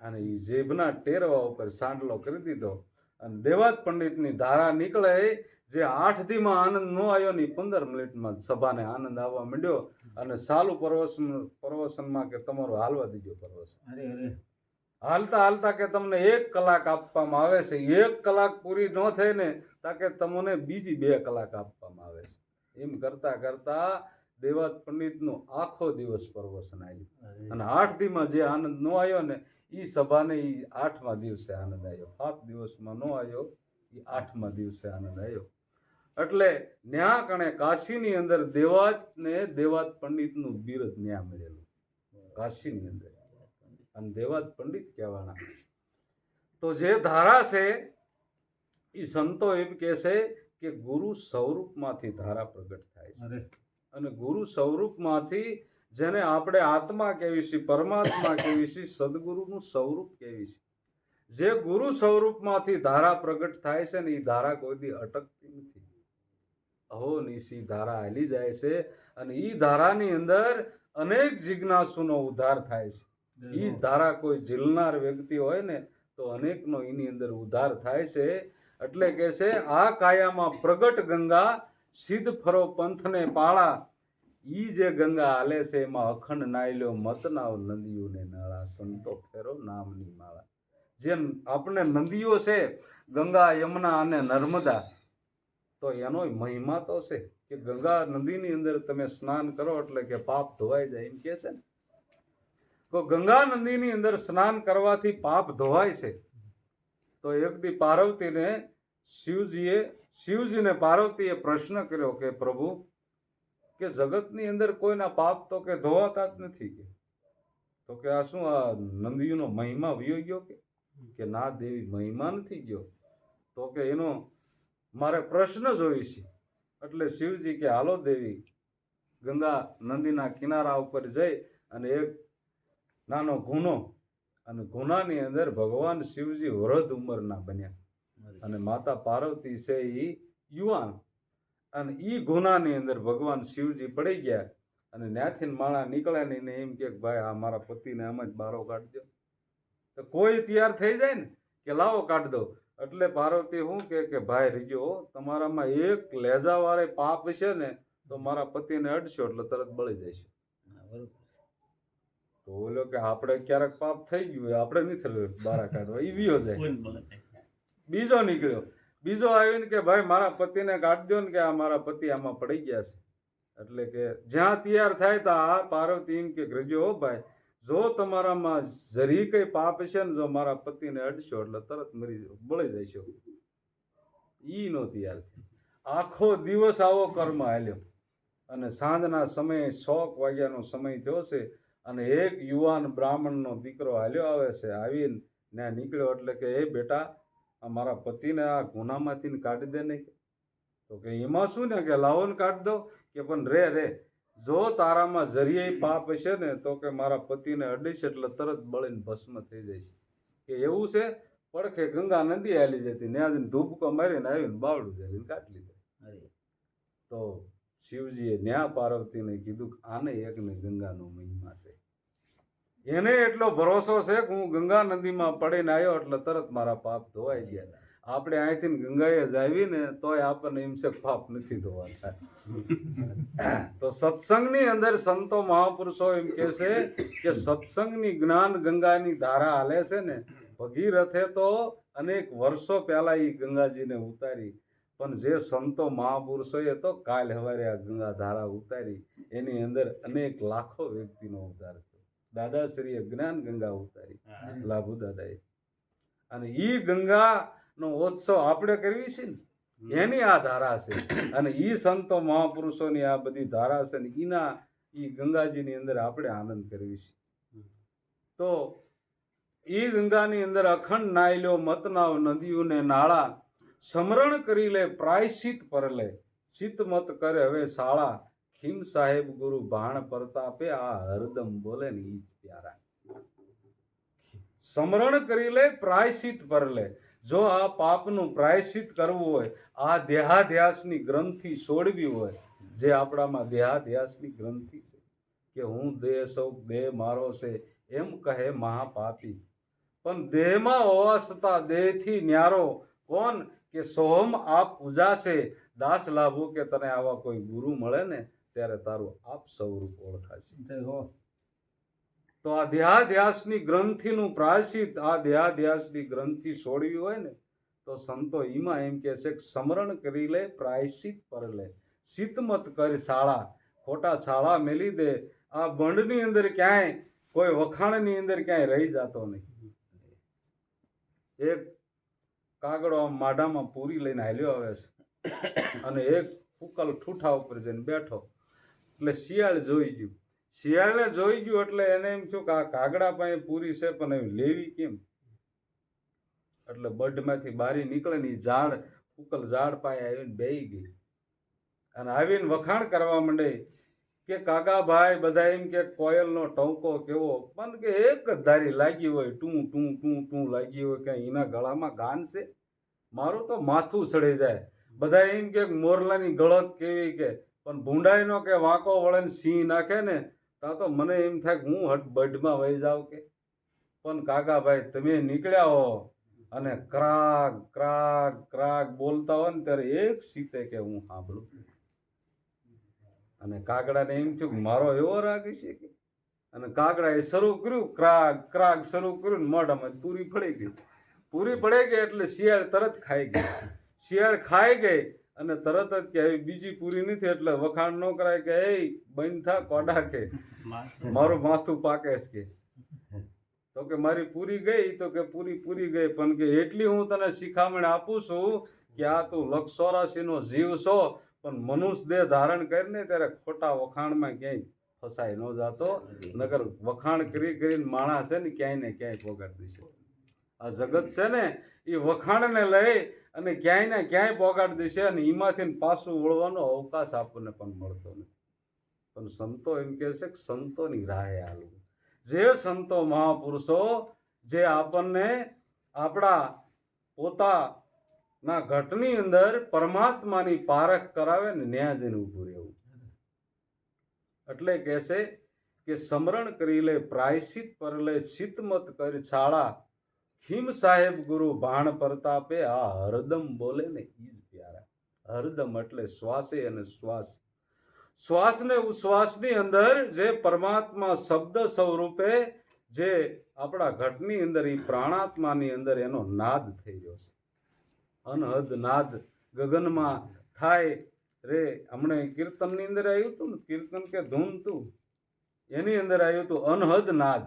અને એ જેબના ટેરવા ઉપર સાંડલો કરી દીધો. અને દેવાત પંડિતની ધારા નીકળે. જે 8 દીમાં આનંદ ન આવ્યો ને 15 મિનિટમાં સભાને આનંદ આવવા માંડ્યો. અને ચાલુ પ્રવચનમાં કે તમારું હાલવા દીજો પ્રવચન. હાલતા હાલતા કે તમને 1 કલાક આપવામાં આવે છે. 1 કલાક પૂરી ન થઈ ને તાકે તમને બીજી 2 કલાક આપવામાં આવે છે. એમ કરતા કરતા દેવાત પંડિતનો આખો દિવસ પ્રવચન આવ્યું. અને 8 દીમાં જે આનંદ ન આવ્યો ને એ સભાને એ 8મા દિવસે આનંદ આવ્યો. 7 દિવસમાં ન આવ્યો, એ 8મા દિવસે આનંદ આવ્યો. એટલે ન્યા કણે કાશીની અંદર દેવાત પંડિતનું બિરુદ ન્યા મળેલું કાશીની અંદર. અને દેવાત પંડિત કહેવાના. તો જે ધારા છે એ સંતો એમ કહે છે કે ગુરુ સ્વરૂપમાંથી ધારા પ્રગટ થાય છે. અને ગુરુ સ્વરૂપમાંથી જેને આપણે આત્મા કહેવી છે, પરમાત્મા કહેવી છે, સદગુરુનું સ્વરૂપ કહેવી છે. જે ગુરુ સ્વરૂપમાંથી ધારા પ્રગટ થાય છે ને એ ધારા કોઈ દી અટકતી નથી. અહોનિશી ધારા હાલી જાય છે. અને એ ધારાની અંદર અનેક જિજ્ઞાસુનો ઉદ્ધાર થાય છે. એ ધારા કોઈ ઝીલનાર વ્યક્તિ હોય ને તો અનેકનો એની અંદર ઉદ્ધાર થાય છે. એટલે કે છે આ કાયામાં પ્રગટ ગંગા, સિદ્ધ ફરો પંથને પાળા. ઈ જે ગંગા હાલે છે એમાં અખંડ નાયલ્યો મતનાવ નદીઓ ને નાળા, સંતો ફેરો નામની માળા. જેમ આપણે નદીઓ છે ગંગા, યમુના અને નર્મદા, તો એનો મહિમા તો છે. કે ગંગા નદીની અંદર તમે સ્નાન કરો એટલે કે પાપ ધોવાઈ જાય એમ કહે છે ને. તો ગંગા નદીની અંદર સ્નાન કરવાથી પાપ ધોવાય છે. તો એક દી શિવજીને પાર્વતીએ પ્રશ્ન કર્યો કે પ્રભુ કે જગતની અંદર કોઈના પાપ તો કે ધોવાતા જ નથી કે. તો કે આ શું આ નંદીનો મહિમા વયો ગયો કે ના દેવી મહિમા નથી ગયો. તો કે એનો મારે પ્રશ્ન જોઈ છે. એટલે શિવજી કે હાલો દેવી, ગંગા નદીના કિનારા ઉપર જઈ અને એક નાનો ગુનો, અને ગુનાની અંદર ભગવાન શિવજી વૃદ્ધ ઉંમરના બન્યા અને માતા પાર્વતી છે એ યુવાન, અને એ ગુનાની અંદર ભગવાન શિવજી પડી ગયા. અને ત્યાંથી માણા નીકળ્યા નહીં ને એમ કે ભાઈ આ મારા પતિને આમ જ બારો કાઢી દો. તો કોઈ તૈયાર થઈ જાય ને કે લાવો કાઢ દો. એટલે પાર્વતી શું કે ભાઈ રીજો, તમારામાં એક લેજાવાળે પાપ છે ને તો મારા પતિને અડશો એટલે તરત બળી જશે. તો બોલો કે આપણે ક્યારેક પાપ થઈ ગયું આપણે નથી બારા કાઢવા, એ વિયો જાય. બીજો નીકળ્યો, બીજો આવીને કે ભાઈ મારા પતિને કાઢજો ને કે આ મારા પતિ આમાં પડી ગયા છે. એટલે કે જ્યાં તૈયાર થાય તો આ પાર્વતી એમ કે રજો ભાઈ, જો તમારામાં જરી કઈ પાપ છે ને જો મારા પતિને અડશો એટલે તરત બળી જશો. ઈ નો તૈયાર થયો. આખો દિવસ આવો કર્મ હાલ્યો અને સાંજના સમયે 6 વાગ્યાનો સમય થયો છે અને એક યુવાન બ્રાહ્મણનો દીકરો હાલ્યો આવે છે. આવીને ત્યાં નીકળ્યો એટલે કે એ બેટા મારા પતિને આ ગુનામાંથી કાઢી દે નહીં. તો કે એમાં શું ને કે લાવો ને કાઢી દો. કે પણ રે જો તારામાં જરીએ પાપ છે ને તો કે મારા પતિને અડીશ એટલે તરત બળીને ભસ્મ થઈ જાય છે. કે એવું છે. પડખે ગંગા નદી હાલી જતી, ત્યાં ધૂપકો મારીને આવીને બાવડું જઈને કાઢી લીધું. તો શિવજીએ ન્યા પાર્વતીને કીધું કે આને એકને ગંગાનો મહિમા છે. એને એટલો ભરોસો છે કે હું ગંગા નદીમાં પડીને આવ્યો એટલે તરત મારા પાપ ધોવાઈ ગયા. આપણે અહીંથી ગંગાએ જ આવીને તોય આપણને એમ છે પાપ નથી ધોવાતા. તો સત્સંગની અંદર સંતો મહાપુરુષો એમ કહે છે કે સત્સંગની જ્ઞાન ગંગાની ધારા હાલે છે ને. ભગીરથે તો અનેક વર્ષો પહેલા એ ગંગાજીને ઉતારી, પણ જે સંતો મહાપુરુષોએ તો કાલ હવારે આ ગંગા ધારા ઉતારી. એની અંદર અનેક લાખો વ્યક્તિનો ઉદ્ધાર થયો. દાદાશ્રીએ જ્ઞાન ગંગા ઉતારી, લાભુ દાદાએ. અને ઈ ગંગાનો ઉત્સવ આપણે કરવી છે ને, એની આ ધારા છે. અને ઈ સંતો મહાપુરુષોની આ બધી ધારા છે ને ઈના ઈ ગંગાજીની અંદર આપણે આનંદ કરવી છે. તો ઈ ગંગાની અંદર અખંડ નાયલો મતનાવ નદીઓને નાળા, સમરણ કરી લે પ્રાયશ્ચિત પર લે, ચિત મત કરે હવે શાળા, ખીમ સાહેબ ગુરુ ભાણ પ્રતાપે આ હરદમ બોલે ને ઈ પ્યારા. સમરણ કરી લે પ્રાયશ્ચિત પર લે. જો આ પાપનું પ્રાયશ્ચિત કરવું હોય, આ દેહાધ્યાસની ગ્રંથિ છોડવી હોય, જે આપણામાં દેહાધ્યાસની ગ્રંથિ છે કે હું દેહ સૌ દેહ મારો છે એમ કહે મહાપાપી, પણ દેહમાં હોવા છતાં દેહથી ન્યારો કોણ કે સોહમ આપ પૂજા છે દાસ લાભો. કે તને આવા કોઈ ગુરુ મળે ને ત્યારે તારું આપ સ્વરૂપ ઓળખાશે. તો આ દેહાધ્યાસની ગ્રંથિનું પ્રાયશ્ચિત, આ દેહાધ્યાસની ગ્રંથિ છોડવી હોય ને તો સંતો ઈમાં એમ કહે છે કે સમરણ કરી લે પ્રાયશ્ચિત પર લે, શીતમત કરી શાળા, ખોટા શાળા મેલી દે. આ બંડની અંદર ક્યાંય કોઈ વખાણની અંદર ક્યાંય રહી જતો નહીં. એક કાગડો આમ માઢામાં પૂરી લઈને હાલ્યો આવે છે અને એક ફૂકલ ઠૂઠા ઉપર જઈને બેઠો. એટલે શિયાળ જોઈ ગયું. શિયાળને જોઈ ગયું એટલે એને એમ થયું કે આ કાગડા પાસે પૂરી છે પણ એમ લેવી કેમ. એટલે બઢમાંથી બારી નીકળે ને એ ઝાડ ફૂકલ ઝાડ પાસે આવીને બેહી ગઈ અને આવીને વખાણ કરવા માંડે કે કાકાભાઈ બધા એમ કે કોયલનો ટંકો કેવો, પણ કે એક જ ધારી લાગી હોય, ટું ટું ટું ટું લાગી હોય, કે એના ગળામાં ગાન છે, મારું તો માથું સડી જાય. બધા એમ કે મોરલાની ગળત કેવી, કે પણ ભૂંડાઈનો કે વાંકો વળે સિંહ નાખે ને તા તો મને એમ થાય કે હું હટ બઢમાં વહી જાઉં કે. પણ કાકાભાઈ તમે નીકળ્યા હો અને ક્રાગ ક્રાગ ક્રાગ બોલતા હોય ને ત્યારે એક સીતે કે હું સાંભળું. અને કાગડાને એમ થયું કે મારો એવો રાગ છે કે. અને કાગડાએ શરૂ કર્યું ક્રાગ ક્રાગ શરૂ કર્યું ને મોઢામાં પૂરી પડી ગઈ. પૂરી પડી ગઈ એટલે શિયાળ તરત ખાઈ ગઈ. શિયાળ ખાઈ ગઈ અને તરત જ કે હવે બીજી પૂરી નથી એટલે વખાણ ન કરાય કે એ બંધ થા કોડા કે મારું માથું પાકે છે કે તો કે મારી પૂરી ગઈ તો કે પૂરી ગઈ પણ કે એટલી હું તને શિખામણ આપું છું કે આ તું 184નો જીવ છો પણ મનુષ્ય દેહ ધારણ કરીને ત્યારે ખોટા વખાણમાં ક્યાંય ફસાઈ ન જાતો નગર વખાણ કરીને માણસ છે ને ક્યાંય પોગાડી દેશે આ જગત છે ને એ વખાણને લઈ અને ક્યાંય ને ક્યાંય પોગાડી દેશે અને એમાંથી પાછું વળવાનો અવકાશ આપણને પણ મળતો નથી પણ સંતો એમ કહે છે કે સંતોની રાહે હાલવું જે સંતો મહાપુરુષો જે આપણને આપણા પોતાના ઘટની અંદર પરમાત્માની પારખ કરાવે ને ન્યા જઈને ઊભું રહેવું એટલે કહેશે કે સમરણ કરી લે પ્રાયશ્ચિત પર લે ચિત્તમત કરી છાળા ખીમ સાહેબ ગુરુ ભાણ પ્રતાપે આ હરદમ બોલે ને ઈ જ પ્યારા હરદમ એટલે શ્વાસે અને શ્વાસ ને ઉશ્વાસની અંદર જે પરમાત્મા શબ્દ સ્વરૂપે જે આપણા ઘટની અંદર એ પ્રાણાત્માની અંદર એનો નાદ થઈ રહ્યો છે અનહદ નાદ ગગનમાં થાય રે હમણે કીર્તનની અંદર આવ્યું હતું ને કીર્તન કે ધૂન તું એની અંદર આવ્યું હતું અનહદ નાદ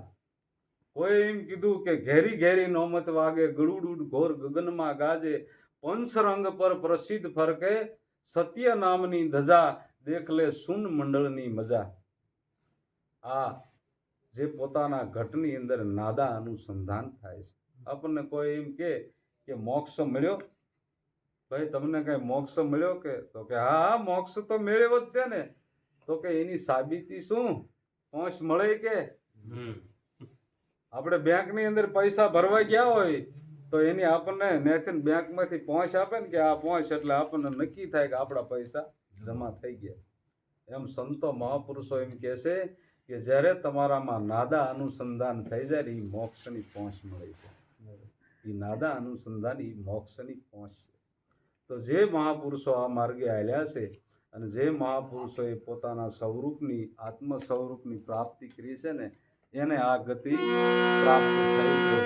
કોઈ એમ કીધું કે ઘેરી ઘેરી નોમત વાગે ગળુડ ઘોર ગગનમાં ગાજે પંચરંગ પર પ્રસિદ્ધ ફરકે સત્ય નામની ધજા દેખ લે સુન મંડળની મજા આ જે પોતાના ઘટની અંદર નાદા અનુસંધાન થાય છે આપણને કોઈ એમ કે મોક્ષ મળ્યો ભાઈ તમને કઈ મોક્ષ મળ્યો કે તો કે હા મોક્ષ તો મેળવ્યો જ છે ને તો કે એની સાબિતી શું પહોંચ મળે કે આપણે બેંકની અંદર પૈસા ભરવા ગયા હોય તો એની આપણને નેથી બેંકમાંથી પહોંચ આપે ને કે આ પહોંચ એટલે આપણને નક્કી થાય કે આપણા પૈસા જમા થઈ ગયા એમ સંતો મહાપુરુષો એમ કહે છે કે જ્યારે તમારામાં નાદા અનુસંધાન થઈ જાય એ મોક્ષની પહોંચ મળે છે એ નાદા અનુસંધાન એ મોક્ષની પહોંચ છે તો જે મહાપુરુષો આ માર્ગે હાલ્યા છે અને જે મહાપુરુષોએ પોતાના સ્વરૂપની આત્મ સ્વરૂપની પ્રાપ્તિ કરી છે ને એને આ ગતિ પ્રાપ્ત થઈ છે